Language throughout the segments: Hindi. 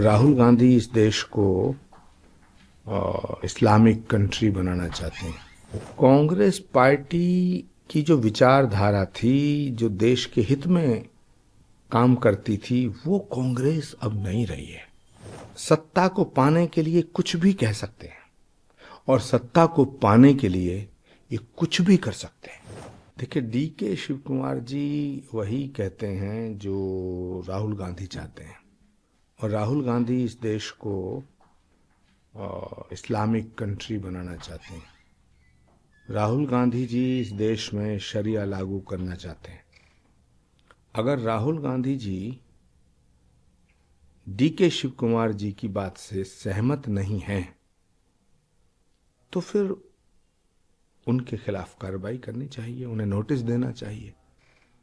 राहुल गांधी इस देश को इस्लामिक कंट्री बनाना चाहते हैं। कांग्रेस पार्टी की जो विचारधारा थी, जो देश के हित में काम करती थी, वो कांग्रेस अब नहीं रही है। सत्ता को पाने के लिए कुछ भी कह सकते हैं और सत्ता को पाने के लिए ये कुछ भी कर सकते हैं। देखिए, डीके शिव कुमार जी वही कहते हैं जो राहुल गांधी चाहते हैं, और राहुल गांधी इस देश को इस्लामिक कंट्री बनाना चाहते हैं। राहुल गांधी जी इस देश में शरिया लागू करना चाहते हैं। अगर राहुल गांधी जी डीके शिव कुमार जी की बात से सहमत नहीं हैं, तो फिर उनके खिलाफ कार्रवाई करनी चाहिए, उन्हें नोटिस देना चाहिए।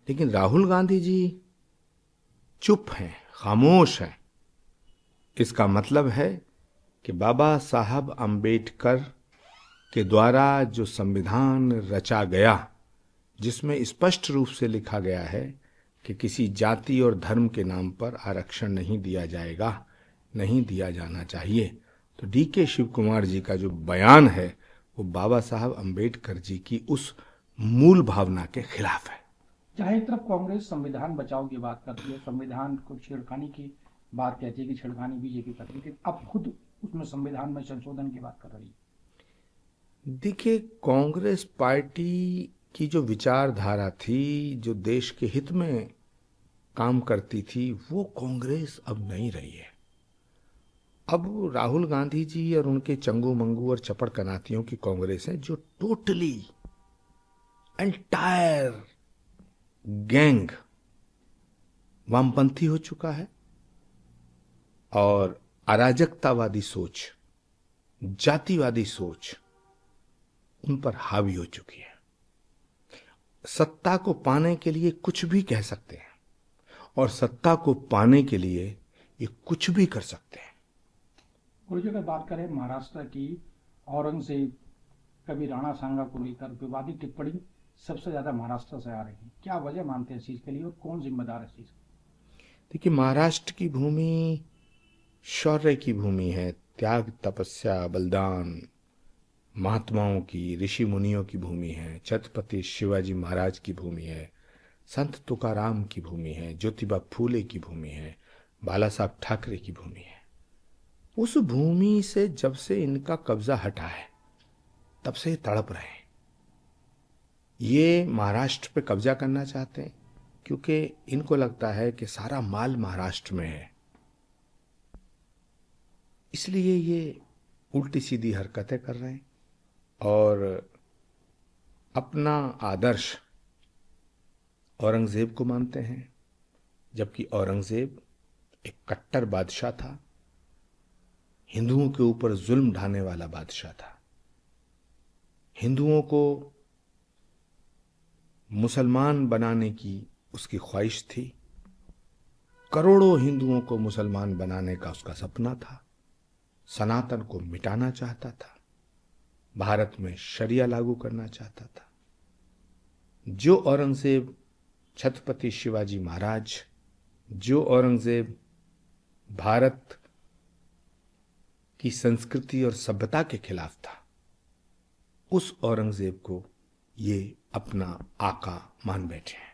लेकिन राहुल गांधी जी चुप हैं, खामोश हैं। इसका मतलब है कि बाबा साहब अंबेडकर के द्वारा जो संविधान रचा गया, जिसमें स्पष्ट रूप से लिखा गया है कि किसी जाति और धर्म के नाम पर आरक्षण नहीं दिया जाएगा, नहीं दिया जाना चाहिए, तो डीके शिव कुमार जी का जो बयान है वो बाबा साहब अंबेडकर जी की उस मूल भावना के खिलाफ है। जहाँ एक तरफ कांग्रेस संविधान बचाओ की बात करती है, संविधान को छेड़खानी की बात कहती है कि छेड़खानी बीजेपी कर रही थी, अब खुद उसमें संविधान में संशोधन की बात कर रही है। देखिए, कांग्रेस पार्टी की जो विचारधारा थी, जो देश के हित में काम करती थी, वो कांग्रेस अब नहीं रही है। अब राहुल गांधी जी और उनके चंगू मंगू और चपड़ कनातियों की कांग्रेस है, जो टोटली एंटायर गैंग वामपंथी हो चुका है और अराजकतावादी सोच, जातिवादी सोच उन पर हावी हो चुकी है। सत्ता को पाने के लिए कुछ भी कह सकते हैं और सत्ता को पाने के लिए ये कुछ भी कर सकते हैं। गुरु जी, अगर बात करें महाराष्ट्र की, औरंगजेब, कभी राणा सांगा को लेकर विवादित टिप्पणी सबसे ज्यादा महाराष्ट्र से आ रही है, क्या वजह मानते हैं इस चीज के लिए और कौन जिम्मेदार है इस चीज का? देखिए, महाराष्ट्र की भूमि शौर्य की भूमि है, त्याग, तपस्या, बलिदान, महात्माओं की, ऋषि मुनियों की भूमि है, छत्रपति शिवाजी महाराज की भूमि है, संत तुकाराम की भूमि है, ज्योतिबा फूले की भूमि है, बाला साहब ठाकरे की भूमि है। उस भूमि से जब से इनका कब्जा हटा है, तब से ये तड़प रहे हैं। ये महाराष्ट्र पे कब्जा करना चाहते हैं क्योंकि इनको लगता है कि सारा माल महाराष्ट्र में है, इसलिए ये उल्टी सीधी हरकतें कर रहे हैं और अपना आदर्श औरंगजेब को मानते हैं, जबकि औरंगजेब एक कट्टर बादशाह था, हिंदुओं के ऊपर जुल्म ढाने वाला बादशाह था। हिंदुओं को मुसलमान बनाने की उसकी ख्वाहिश थी, करोड़ों हिंदुओं को मुसलमान बनाने का उसका सपना था, सनातन को मिटाना चाहता था, भारत में शरिया लागू करना चाहता था। जो औरंगजेब छत्रपति शिवाजी महाराज, जो औरंगजेब भारत की संस्कृति और सभ्यता के खिलाफ था, उस औरंगजेब को ये अपना आका मान बैठे हैं।